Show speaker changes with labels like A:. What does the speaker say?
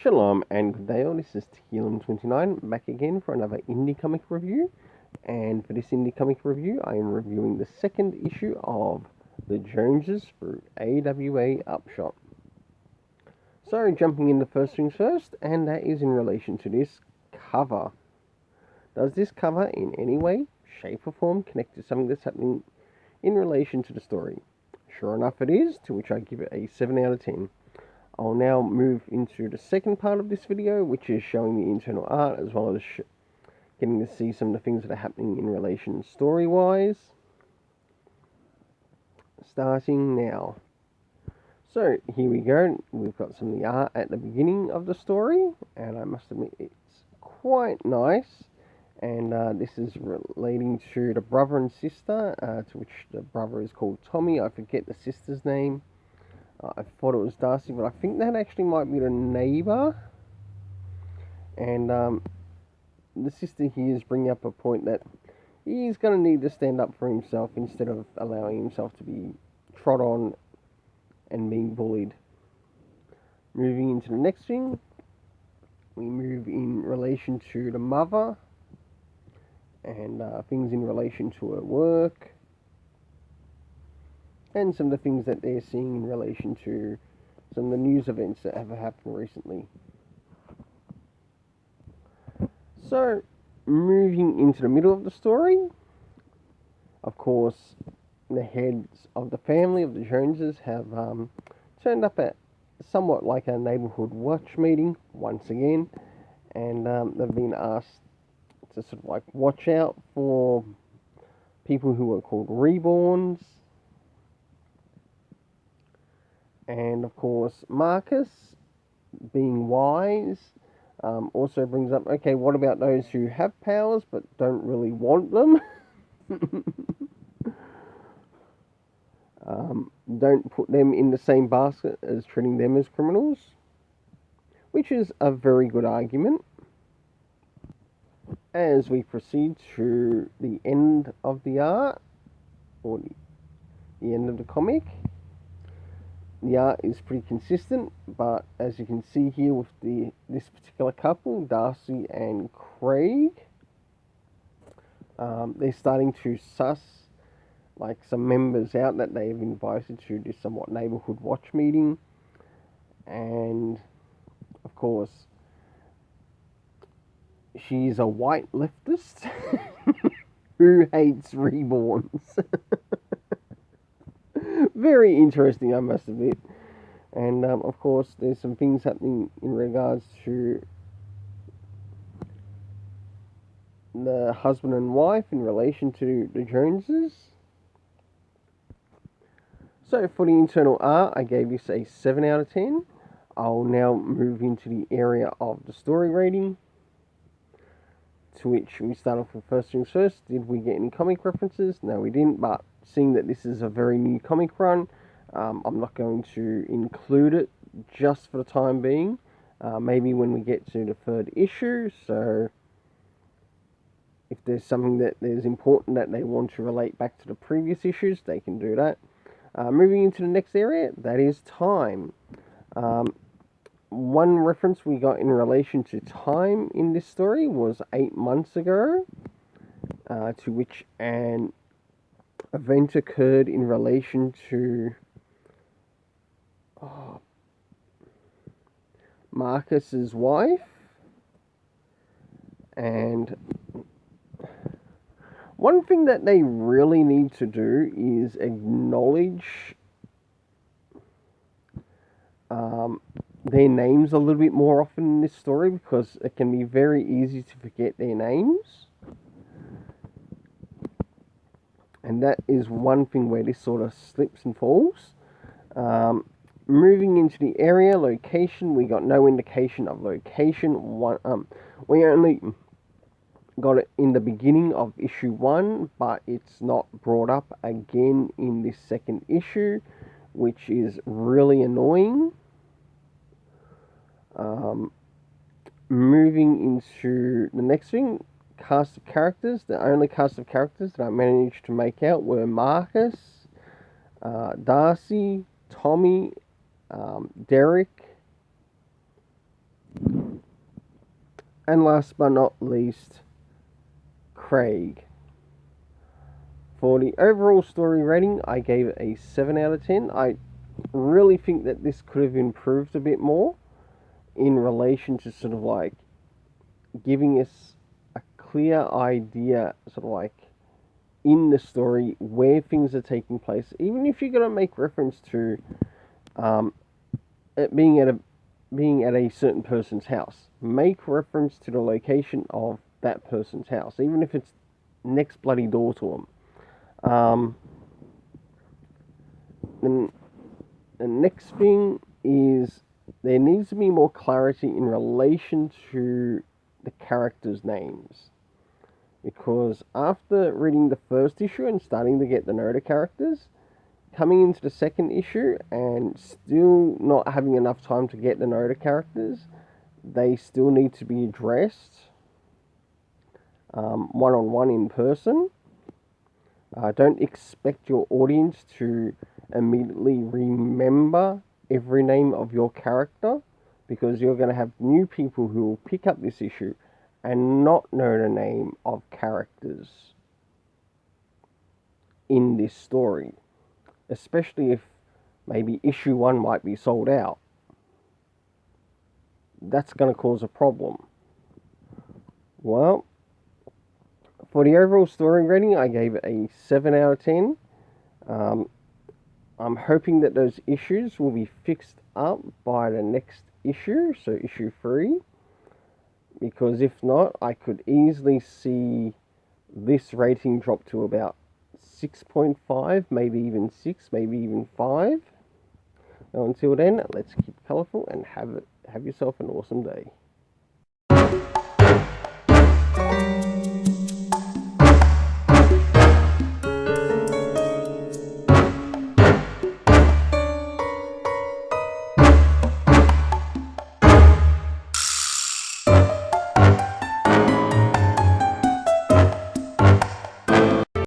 A: Shalom and good day all, this is Tequilum29 back again for another indie comic review. And for this indie comic review, I am reviewing the second issue of The Joneses through AWA Upshot. So jumping into first things first, and that is in relation to this cover. Does this cover in any way, shape or form connect to something that's happening in relation to the story? Sure enough it is, to which I give it a 7 out of 10. I'll now move into the second part of this video, which is showing the internal art as well as getting to see some of the things that are happening in relation story-wise. Starting now. So here we go. We've got some of the art at the beginning of the story, and I must admit it's quite nice. And this is relating to the brother and sister, to which the brother is called Tommy. I forget the sister's name. I thought it was Darcy, but I think that actually might be the neighbour. And the sister here is bringing up a point that he's going to need to stand up for himself instead of allowing himself to be trod on and being bullied. Moving into the next thing, we move in relation to the mother and things in relation to her work. And some of the things that they're seeing in relation to some of the news events that have happened recently. So, moving into the middle of the story, of course, the heads of the family of the Joneses have turned up at somewhat like a neighbourhood watch meeting once again, and they've been asked to sort of like watch out for people who are called reborns. And of course, Marcus, being wise, also brings up, okay, what about those who have powers but don't really want them? Don't put them in the same basket as treating them as criminals, which is a very good argument. As we proceed to the end of the art, or the end of the comic, the art is pretty consistent, but as you can see here with this particular couple, Darcy and Craig, they're starting to suss like some members out that they've invited to this somewhat neighbourhood watch meeting. And of course, she's a white leftist who hates reborns. Very interesting, I must admit. And of course, there's some things happening in regards to the husband and wife in relation to the Joneses. So for the internal art, I gave this a 7 out of 10. I'll now move into the area of the story rating, to which we start off with first things first. Did we get any comic references? No, we didn't, but seeing that this is a very new comic run, I'm not going to include it just for the time being. Maybe when we get to the third issue, so if there's something that is important that they want to relate back to the previous issues, they can do that. Moving into the next area, that is time. One reference we got in relation to time in this story was 8 months ago, to which an event occurred in relation to Marcus's wife. And one thing that they really need to do is acknowledge their names a little bit more often in this story, because it can be very easy to forget their names. And that is one thing where this sort of slips and falls. Moving into the area, location, we got no indication of location. We only got it in the beginning of issue 1, but it's not brought up again in this second issue, which is really annoying. Moving into the next thing, cast of characters. The only cast of characters that I managed to make out were Marcus, Darcy, Tommy, Derek, And last but not least, Craig. For the overall story rating, I gave it a 7 out of 10. I really think that this could have improved a bit more in relation to sort of like giving us a clear idea, sort of like in the story where things are taking place. Even if you're going to make reference to it being at a certain person's house, make reference to the location of that person's house, even if it's next bloody door to them. Then the next thing is there needs to be more clarity in relation to the characters' names. Because after reading the first issue and starting to get to know the characters, coming into the second issue and still not having enough time to get to know the characters, they still need to be addressed one-on-one in person. Don't expect your audience to immediately remember every name of your character, because you're going to have new people who will pick up this issue and not know the name of characters in this story, especially if maybe issue 1 might be sold out. That's going to cause a problem. Well, for the overall story rating, I gave it a 7 out of 10. I'm hoping that those issues will be fixed up by the next issue, so issue 3. Because if not, I could easily see this rating drop to about 6.5, maybe even 6, maybe even 5. Now, until then, let's keep colourful and have yourself an awesome day.